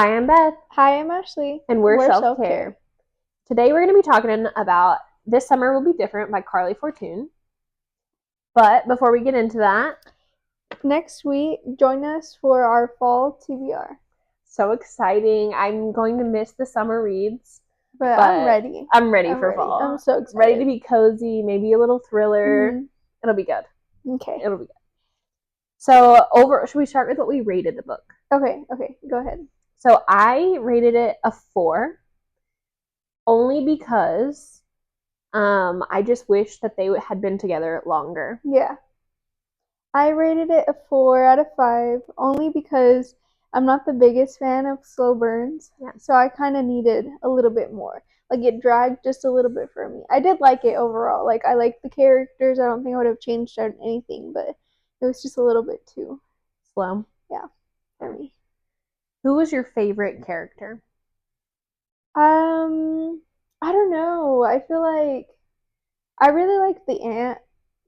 Hi, I'm Beth, Hi, I'm Ashley. and we're Self Self-care. Care. Today we're going to be talking about This Summer Will Be Different by Carley Fortune. But before we get into that, Next week, join us for our fall TBR. so exciting. I'm going to miss the summer reads, But I'm ready. I'm ready for fall. I'm so excited. Ready to be cozy, maybe a little thriller. Mhm. It'll be good. Okay. It'll be good. So, should we start with what we rated the book? Okay, go ahead. So, I rated it a 4, only because I just wish that they had been together longer. Yeah. I rated it a 4 out of 5, only because I'm not the biggest fan of slow burns. Yeah. So I kind of needed a little bit more. Like, it dragged just a little bit for me. I did like it overall. Like, I liked the characters. I don't think I would have changed anything, but it was just a little bit too Slow. Yeah, for me. Who was your favorite character? I don't know. I feel like I really liked the aunt.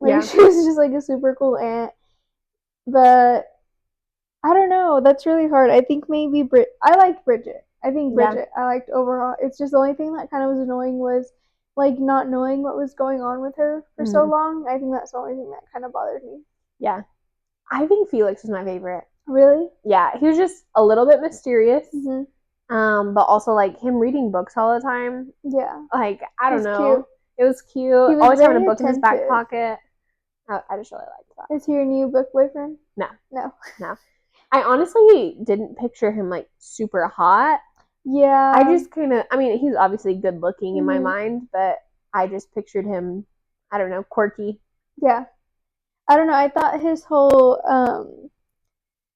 Like, Yeah. she was just like a super cool aunt. But I don't know. That's really hard. I think maybe I liked Bridget. I think Yeah. Bridget I liked overall. It's just the only thing that kind of was annoying was like not knowing what was going on with her for so long. I think that's the only thing that kind of bothered me. Yeah. I think Felix was my favorite. Really? Yeah, he was just a little bit mysterious. Mhm. But also like him reading books all the time. Yeah. Like, I don't know. Cute. It was cute. He was Always having a very book in his back attentive. pocket. I just really liked that. Is he your new book boyfriend? No. No. I honestly didn't picture him like super hot. Yeah. I just kind of, I mean, he's obviously good looking in my Mhm. mind, but I just pictured him, I don't know, quirky. Yeah. I don't know. I thought his whole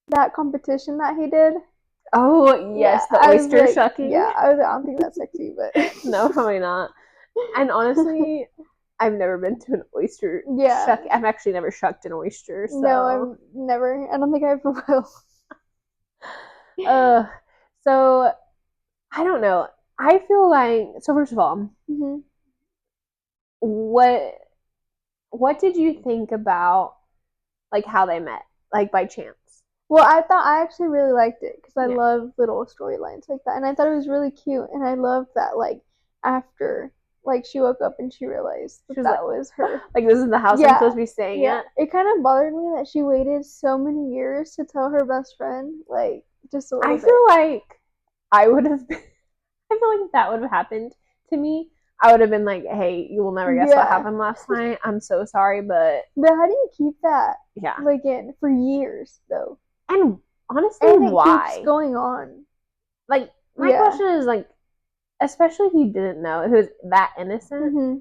that competition that he did. Oh, yes, Yeah, the oyster shucking. Yeah, I don't think that's sexy, but No, probably not. And honestly, I've never been to an oyster shuck. I've actually never shucked an oyster. So. No, I've never. I don't think I ever will. So I don't know. I feel like, so first of all, Mhm. what did you think about like how they met, like by chance? Well, I actually really liked it because I Yeah. love little storylines like that, and I thought it was really cute, and I loved that like after like she woke up and she realized that that was her. Like, this is the house I'm supposed to be staying at. It kind of bothered me that she waited so many years to tell her best friend, like just a little bit. I feel like I would have been, I feel like if that would have happened to me, I would have been like, hey, you will never guess what happened last night. I'm so sorry, but how do you keep that? Yeah. Like for years though. And honestly, And it why? keeps going on. Like, my question is like, especially if you didn't know, if it was that innocent. Mm-hmm.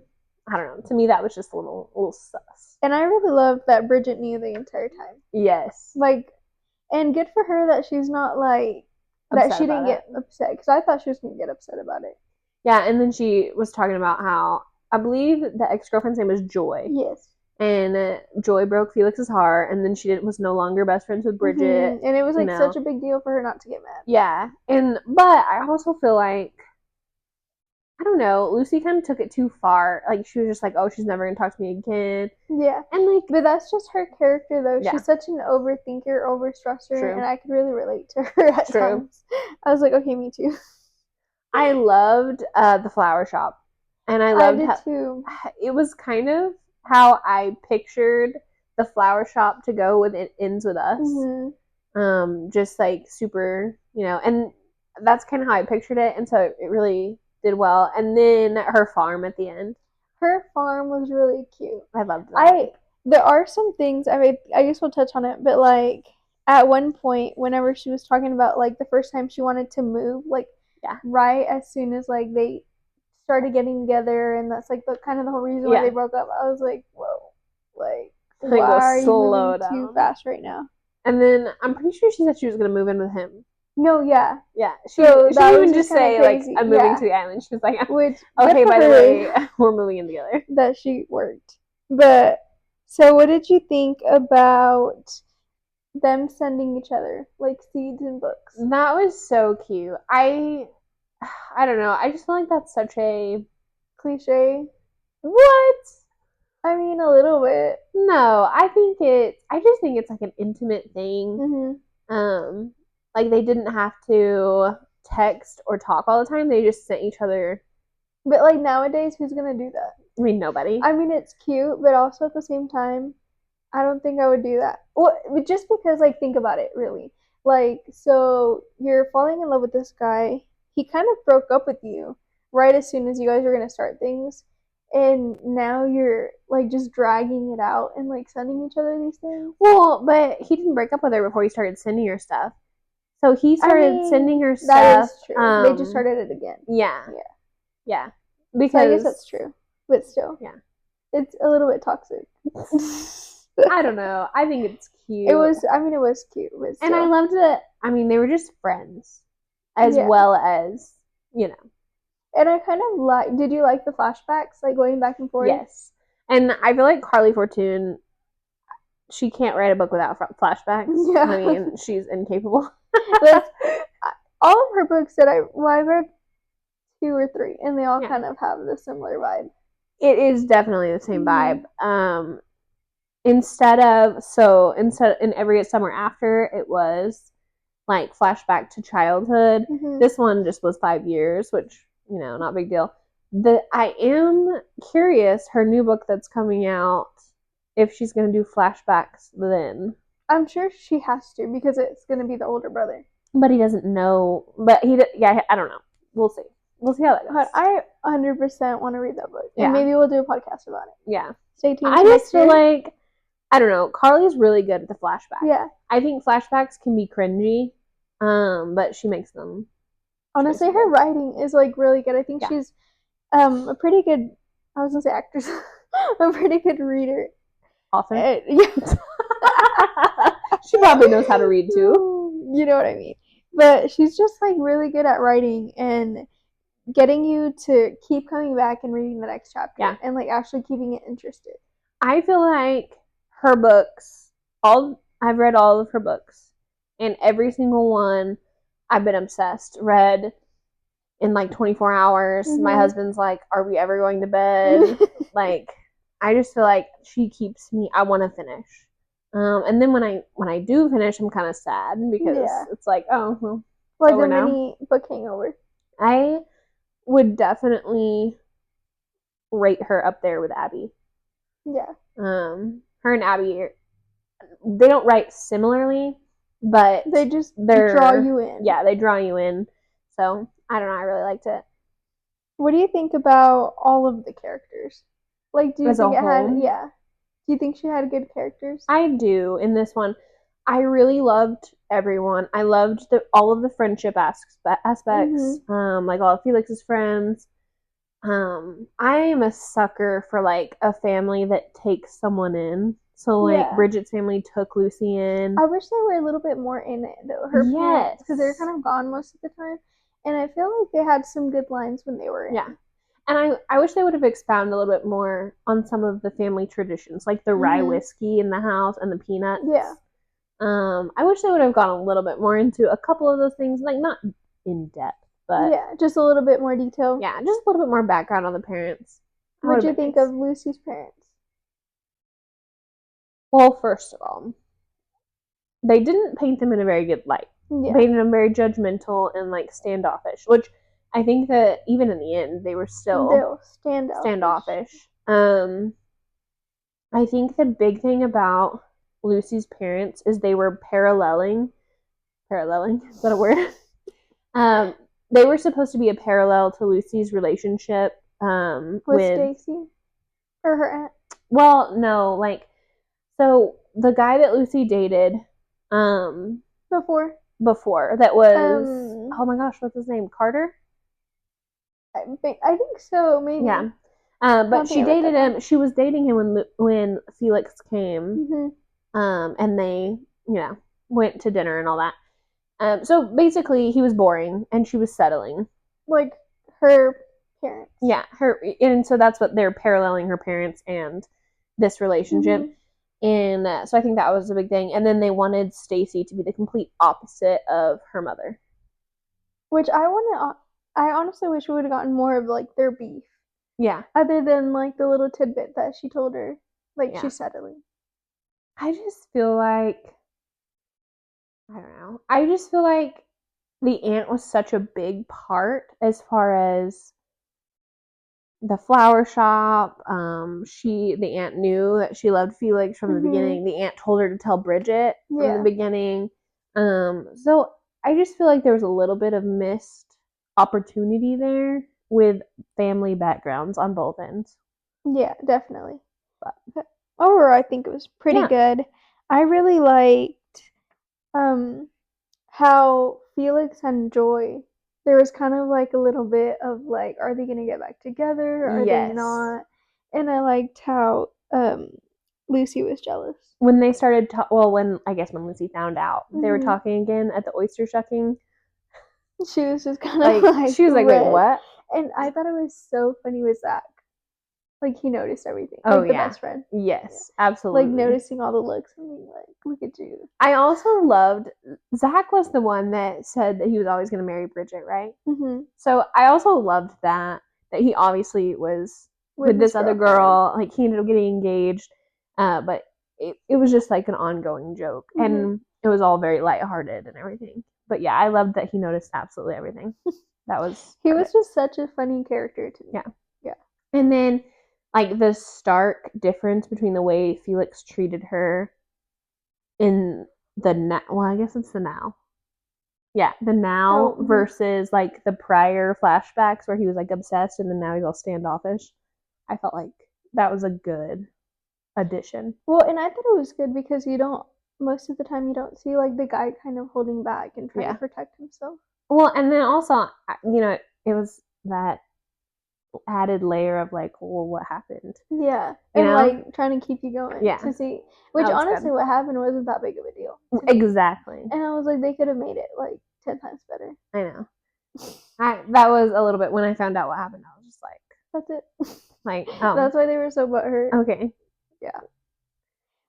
I don't know. To me, that was just a little sus. And I really love that Bridget knew the entire time. Yes. Like, and good for her that she's not like that. She didn't get upset because I thought she was gonna get upset about it. Yeah, and then she was talking about how I believe the ex-girlfriend's name was Joy. Yes. And Joy broke Felix's heart, and then she was no longer best friends with Bridget. And it was like such a big deal for her not to get mad. Yeah, but I also feel like, I don't know, Lucy kind of took it too far. Like, she was just like, oh, she's never gonna talk to me again. Yeah. And like, but that's just her character though. Yeah. She's such an overthinker, overstressor, True. and I could really relate to her at times. I was like, okay, me too. I loved the flower shop. And I loved I did too. It was kind of how I pictured the flower shop to go with It Ends With Us. Mm-hmm. Just like super, and that's kind of how I pictured it. And so it really did well. And then her farm at the end. Her farm was really cute. I loved that. There are some things, I guess we'll touch on it, but like at one point, whenever she was talking about like the first time she wanted to move, like right as soon as like they started getting together, and that's like the kind of the whole reason why they broke up. I was like, whoa, like why are you moving too fast right now? And then I'm pretty sure she said she was gonna move in with him. No, yeah. She didn't even just say crazy. Like, I'm moving to the island. She was like, which okay, by the way, we're moving in together. That she worked. But so what did you think about them sending each other like seeds and books? That was so cute. I don't know. I just feel like that's such a cliche. What? I mean, a little bit. No, I just think it's like an intimate thing. Mm-hmm. Like they didn't have to text or talk all the time. They just sent each other. But like nowadays, who's gonna do that? I mean, nobody. I mean, it's cute, but also at the same time, I don't think I would do that. Well, just because, like, think about it, really. Like, so you're falling in love with this guy. He kind of broke up with you right as soon as you guys were gonna start things, and now you're like just dragging it out and like sending each other these things. Well, but he didn't break up with her before he started sending her stuff. So he started sending her stuff. That is true. They just started it again. Yeah. Yeah. Because so I guess that's true. But still. Yeah. It's a little bit toxic. I don't know. I think it's cute. It was cute. But still. And I loved it. I mean, they were just friends. As well as, you know. And I kind of like, did you like the flashbacks? Like going back and forth? Yes. And I feel like Carley Fortune, she can't write a book without flashbacks. Yeah. I mean, she's incapable. All of her books that I've read 2 or 3, and they all kind of have the similar vibe. It is definitely the same vibe. Instead in Every Summer After, it was like flashback to childhood. This one just was 5 years, which, you know, not a big deal. I am curious, her new book that's coming out, if she's going to do flashbacks then. I'm sure she has to, because it's going to be the older brother. But he doesn't know. But I don't know. We'll see. We'll see how that goes. I 100% want to read that book. And maybe we'll do a podcast about it. Yeah. Stay tuned. I just feel like, I don't know, Carly's really good at the flashback. Yeah. I think flashbacks can be cringy, but she makes them. Honestly, her writing is like really good. I think she's a pretty good, I was going to say actress, a pretty good reader. Author? Yeah. She probably knows how to read too. You know what I mean? But she's just like really good at writing and getting you to keep coming back and reading the next chapter and like actually keeping it interested. I feel like her books, I've read all of her books, and every single one I've been obsessed. Read in like 24 hours. My husband's like, are we ever going to bed? Like, I just feel like she keeps me, I want to finish. And then when I do finish, I'm kind of sad because it's like, oh, well, like a mini book hangover. I would definitely rate her up there with Abby. Yeah. Her and Abby, they don't write similarly, but they draw you in. Yeah, they draw you in. So I don't know. I really liked it. What do you think about all of the characters? Like, do you think it had? Yeah. Do you think she had good characters? I do in this one. I really loved everyone. I loved all of the friendship aspects. Like all of Felix's friends. I am a sucker for like a family that takes someone in. So like Bridget's family took Lucy in. I wish they were a little bit more in it though. Her parents, because they're kind of gone most of the time, and I feel like they had some good lines when they were in. Yeah. And I wish they would have expounded a little bit more on some of the family traditions, like the rye whiskey in the house and the peanuts. Yeah. I wish they would have gone a little bit more into a couple of those things, like not in depth, but just a little bit more detail. Yeah, just a little bit more background on the parents. What do you think of Lucy's parents? Well, first of all, they didn't paint them in a very good light. Yeah. They painted them very judgmental and like standoffish, which I think that even in the end, they were still standoffish. I think the big thing about Lucy's parents is they were paralleling, is that a word? They were supposed to be a parallel to Lucy's relationship with Stacy or her aunt. Well, no, like, so the guy that Lucy dated before that was oh my gosh, what's his name? Carter? I think so, maybe. Yeah. But she dated him. She was dating him when Felix came. And they, went to dinner and all that. So basically, he was boring, and she was settling. Like her parents. Yeah, and so that's what they're paralleling, her parents and this relationship. And so I think that was a big thing. And then they wanted Stacy to be the complete opposite of her mother. Which I honestly wish we would have gotten more of like their beef. Yeah. Other than like the little tidbit that she told her, like she's settling. I just feel like I don't know. I just feel like the aunt was such a big part as far as the flower shop. The aunt knew that she loved Felix from the beginning. The aunt told her to tell Bridget from the beginning. So I just feel like there was a little bit of missed opportunity there with family backgrounds on both ends. Yeah, definitely. But overall, I think it was pretty good. I really liked how Felix and Joy, there was kind of like a little bit of like, are they gonna get back together? Are they not? And I liked how Lucy was jealous. When they started, when Lucy found out, they were talking again at the oyster shucking. She was just kind of like, she was like, wait, what? And I thought it was so funny with Zach. Like, he noticed everything. Oh, like the best friend. Yes, absolutely. Like, noticing all the looks and being like, look at you. I also loved, Zach was the one that said that he was always going to marry Bridget, right? So I also loved that he obviously was with this other girl. Like, he ended up getting engaged, but it was just like an ongoing joke. And it was all very lighthearted and everything. But yeah, I loved that he noticed absolutely everything. That was he was just such a funny character to me. Yeah. And then, like, the stark difference between the way Felix treated her in the now. Well, I guess it's the now. Yeah, the now versus like the prior flashbacks where he was like obsessed and then now he's all standoffish. I felt like that was a good addition. Well, and I thought it was good because most of the time you don't see like the guy kind of holding back and trying to protect himself. Well, and then also, it was that added layer of like, well, what happened? Yeah, and like trying to keep you going. To see, which honestly, what happened wasn't that big of a deal. Exactly. And I was like, they could have made it like 10 times better. I know. That was a little bit when I found out what happened. I was just like, that's it. Like, oh, that's why they were so butthurt. Okay. Yeah.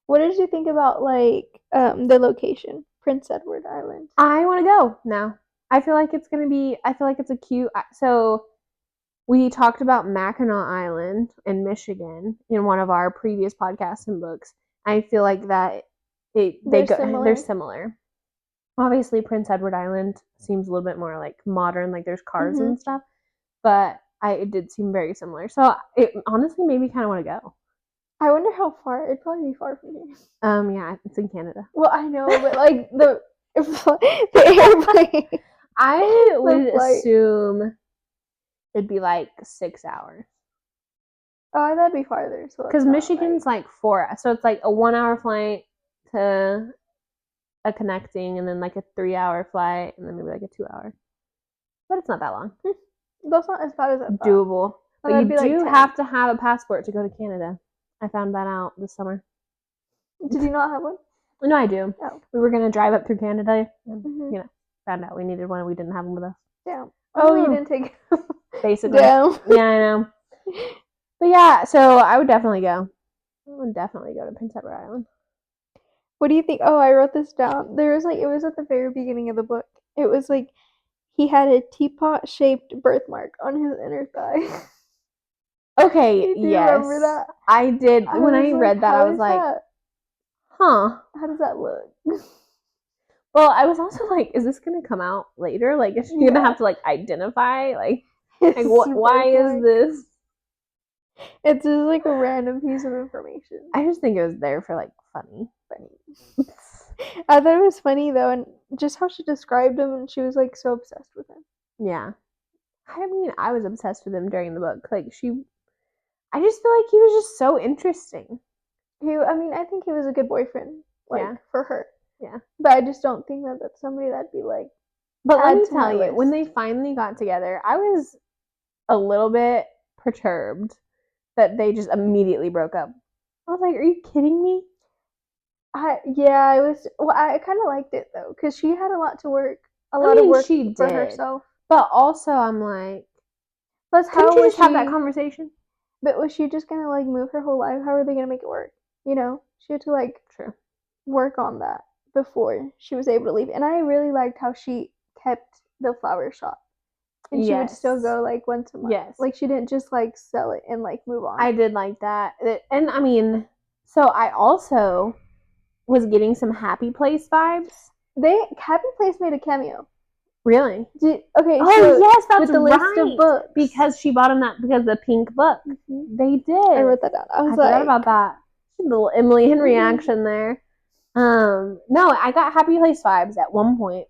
What did you think about like the location, Prince Edward Island? I want to go now. I feel like it's gonna be. I feel like it's a cute. So we talked about Mackinac Island in Michigan in one of our previous podcasts and books. I feel like that they're similar. Obviously, Prince Edward Island seems a little bit more like modern, like there's cars and stuff. But it did seem very similar. So it honestly made me kind of want to go. I wonder how far. It'd probably be far from here. Yeah, it's in Canada. Well, I know, but like the airplane. I would assume it'd be like 6 hours. Oh, that'd be farther. So because Michigan's like 4, so it's like a 1 hour flight to a connecting, and then like a 3 hour flight, and then maybe like a 2 hour. But it's not that long. That's not as bad as I thought. Doable. But you do have to have a passport to go to Canada. I found that out this summer. Did you not have one? No, I do. Oh. We were gonna drive up through Canada, and found out we needed one, and we didn't have one with us. Yeah. Oh, you didn't take it. Basically. Yeah, I know. But yeah, so I would definitely go. I would definitely go to Prince Edward Island. What do you think? Oh, I wrote this down. There was like, it was at the very beginning of the book. It was like he had a teapot-shaped birthmark on his inner thigh. Okay, do you remember that? I did. When I read that, I was like, huh. How does that look? Well, I was also like, is this going to come out later? Like, is she going to have to, like, identify? Like why is this? It's just, like, a random piece of information. I just think it was there for, like, funny. I thought it was funny, though, and just how she described him, and she was, like, so obsessed with him. Yeah. I mean, I was obsessed with him during the book. Like, I just feel like he was just so interesting. I think he was a good boyfriend, like, for her. Yeah. But I just don't think that that's somebody that'd be, like, but let me tell you, when they finally got together, I was a little bit perturbed that they just immediately broke up. I was like, are you kidding me? I kind of liked it, though, because she had a lot to work. A lot of work for herself. But also, I'm like, couldn't you just have that conversation? But was she just gonna, like, move her whole life? How are they gonna make it work? You know? She had to, like, work on that before she was able to leave. And I really liked how she kept the flower shop. And she would still go, like, once a month. Yes. Like, she didn't just, like, sell it and, like, move on. I did like that. And, I mean, so I also was getting some Happy Place vibes. Happy Place made a cameo. Really? Okay, oh, so yes, that's with the right. list of books. Because she bought him that because of the pink book. They did. I wrote that down. I was forgot about that. Little Emily Henry action there. No, I got Happy Place vibes at one point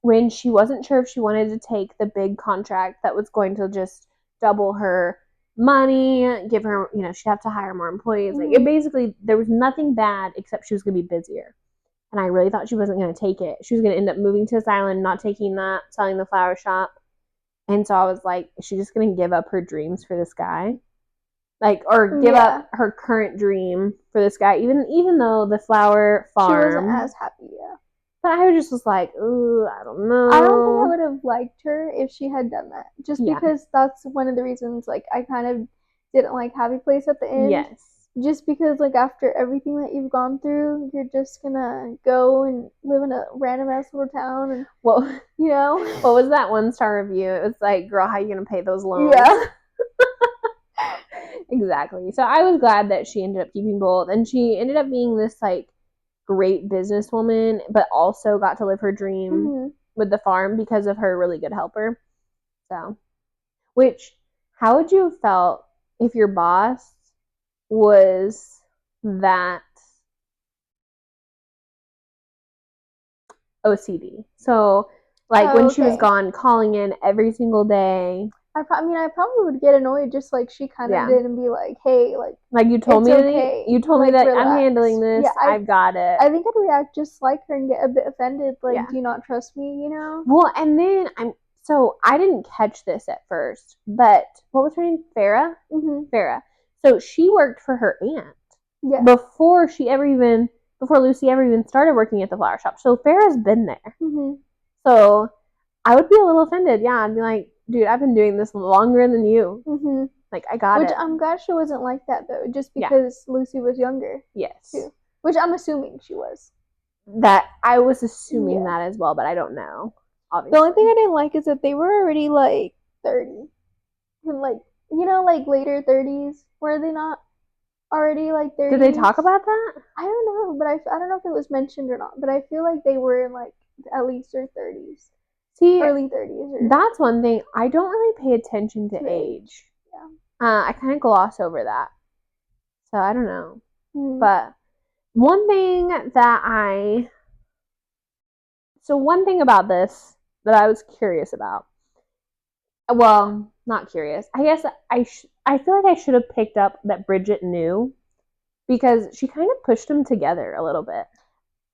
when she wasn't sure if she wanted to take the big contract that was going to just double her money, give her, she'd have to hire more employees. Like, it basically, there was nothing bad except she was going to be busier. And I really thought she wasn't going to take it. She was going to end up moving to this island, not taking that, selling the flower shop. And so I was like, is she just going to give up her dreams for this guy? Like, or give up her current dream for this guy, even though the flower farm. She wasn't as happy, But I just was like, ooh, I don't know. I don't think I would have liked her if she had done that. Just because that's one of the reasons, like, I kind of didn't like Happy Place at the end. Yes. Just because, like, after everything that you've gone through, you're just gonna go and live in a random ass little town and, what was that 1-star review? It was like, girl, how are you gonna pay those loans? Yeah. Exactly. So I was glad that she ended up keeping both. And she ended up being this, like, great businesswoman, but also got to live her dream with the farm because of her really good helper. So, how would you have felt if your boss was that OCD? So, like, when she was gone, calling in every single day. I probably would get annoyed just like she kind of did and be like, hey, like you told me that relax. I'm handling this. Yeah, I've got it. I think I'd react just like her and get a bit offended. Like, do you not trust me, Well, and then I didn't catch this at first, but what was her name? Farrah? Farrah. So she worked for her aunt. Yeah. Before Lucy ever even started working at the flower shop. So Farrah's been there. So I would be a little offended. Yeah, I'd be like, dude, I've been doing this longer than you. Like, I got it. Which I'm glad she wasn't like that, though, just because Lucy was younger. Yes. Too. Which I'm assuming she was. I was assuming that as well, but I don't know. Obviously. The only thing I didn't like is that they were already, like, 30. And, like, like, later 30s. Were they not already, like, 30s? Did they talk about that? I don't know, but I don't know if it was mentioned or not, but I feel like they were in, like, at least their 30s. See, early 30s. That's one thing. I don't really pay attention to age. Yeah. I kind of gloss over that. So I don't know. But one thing about this that I was curious about. Well, not curious. I guess I feel like I should have picked up that Bridget knew because she kind of pushed them together a little bit.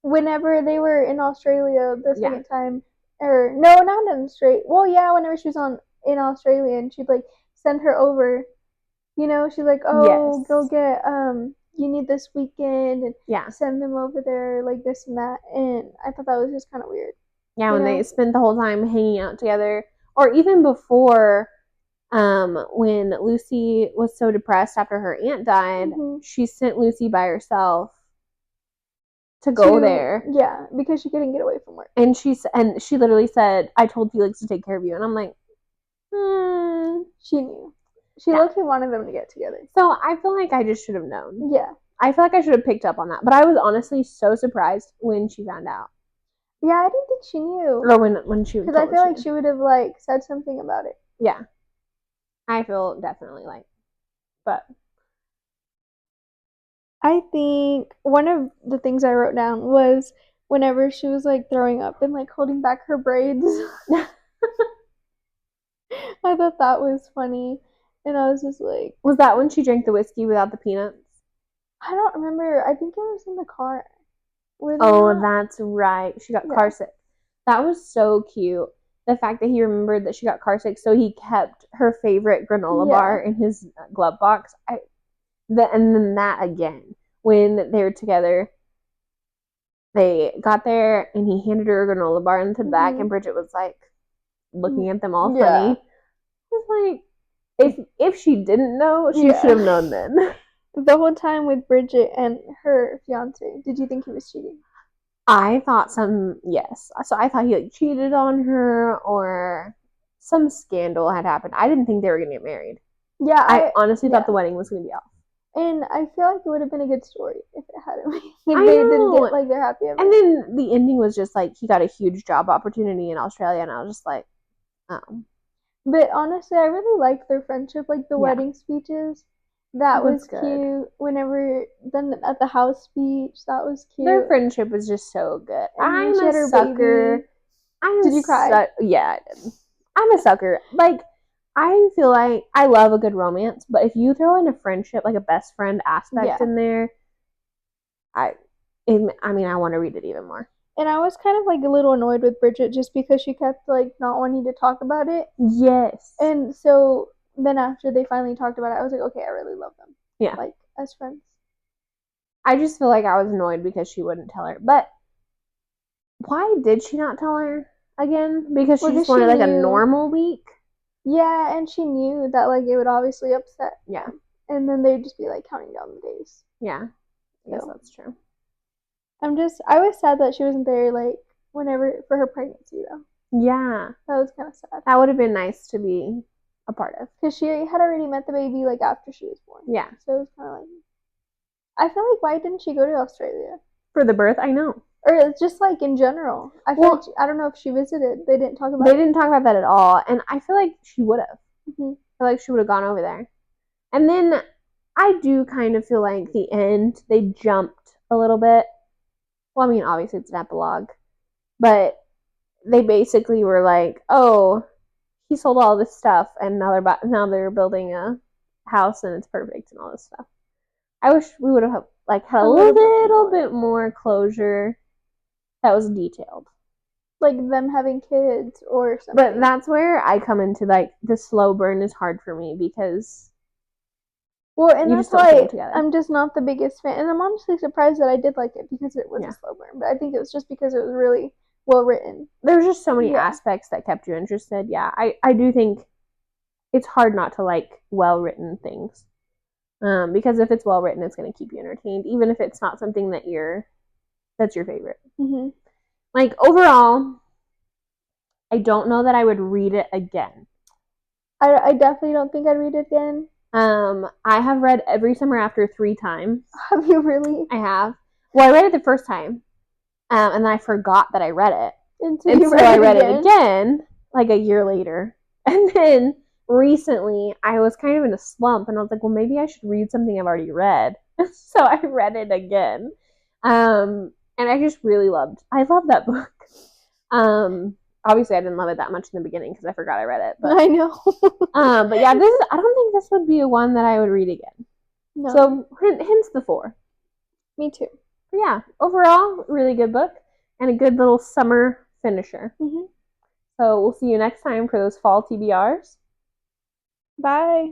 Whenever they were in Australia the second time. Or no, not in Australia. Well, yeah, whenever she was in Australia and she'd like send her over, she's like, oh, go get you need this weekend and send them over there like this and that. And I thought that was just kind of weird. Yeah, when they spent the whole time hanging out together, or even before, when Lucy was so depressed after her aunt died, she sent Lucy by herself to go there. Yeah, because she couldn't get away from work. And she literally said, I told Felix to take care of you. And I'm like, She knew. She low-key wanted them to get together. So I feel like I just should have known. Yeah. I feel like I should have picked up on that. But I was honestly so surprised when she found out. Yeah, I didn't think she knew. Or when she because I feel like she would have like said something about it. Yeah. I feel definitely like, but I think one of the things I wrote down was whenever she was like throwing up and like holding back her braids. I thought that was funny. And I was just like... Was that when she drank the whiskey without the peanuts? I don't remember. I think it was in the car. That's right. She got car sick. That was so cute. The fact that he remembered that she got car sick, so he kept her favorite granola bar in his glove box. And then that again, when they were together, they got there and he handed her a granola bar into the back, and Bridget was like looking at them all funny. It was like, if she didn't know, she should have known then. The whole time with Bridget and her fiance, did you think he was cheating? I thought yes. So I thought he like cheated on her or some scandal had happened. I didn't think they were going to get married. Yeah. I honestly thought the wedding was going to be off. And I feel like it would have been a good story if it hadn't been. If I they didn't know. get like their happy ever. And then the ending was just like he got a huge job opportunity in Australia, and I was just like, oh. But honestly, I really liked their friendship, like the Yeah. wedding speeches. That That's was good. cute. Whenever then at the house speech, that was cute. Their friendship was just so good. And she I'm had a her sucker. baby. Did you cry? Yeah, I did. I'm a sucker. Like, I feel like I love a good romance, but if you throw in a friendship, like a best friend aspect Yeah. in there, I mean, I want to read it even more. And I was kind of like a little annoyed with Bridget just because she kept like not wanting to talk about it. Yes. And so then after they finally talked about it, I was like, okay, I really love them. Yeah. Like as friends. I just feel like I was annoyed because she wouldn't tell her. But why did she not tell her again? Because she just wanted like a normal week. Yeah, and she knew that like it would obviously upset. Yeah. And then they'd just be like counting down the days. Yeah. Yes, that's true. I was sad that she wasn't there like whenever for her pregnancy though. Yeah. That was kind of sad. That would have been nice to be a part of. Because she had already met the baby like after she was born. Yeah. So it was kind of like, I feel like why didn't she go to Australia? For the birth, I know. Or just like in general. I feel like I don't know if she visited. They didn't talk about They didn't talk about that at all. And I feel like she would have. Mm-hmm. I feel like she would have gone over there. And then I do kind of feel like the end, they jumped a little bit. Well, I mean, obviously it's an epilogue. But they basically were like, oh, he sold all this stuff and now they're building a house and it's perfect and all this stuff. I wish we would have like had a little bit more closure that was detailed. Like them having kids or something. But that's where I come into like the slow burn is hard for me because and that's why I'm just not the biggest fan. And I'm honestly surprised that I did like it because it was a slow burn. But I think it was just because it was really well written. There's just so many aspects that kept you interested. Yeah, I do think it's hard not to like well written things. Because if it's well written, it's going to keep you entertained, even if it's not something that's your favorite. Mm-hmm. Like overall, I don't know that I would read it again. I definitely don't think I'd read it again. I have read Every Summer After 3 times. Have you really? I have. Well, I read it the first time, and then I forgot that I read it. And so I read it again, like a year later. And then recently, I was kind of in a slump, and I was like, well, maybe I should read something I've already read. So I read it again. And I just really love that book. Obviously I didn't love it that much in the beginning because I forgot I read it. But I know. but yeah, I don't think this would be a one that I would read again. No. So hence the 4. Me too. But yeah, overall, really good book and a good little summer finisher. Mm-hmm. So we'll see you next time for those fall TBRs. Bye.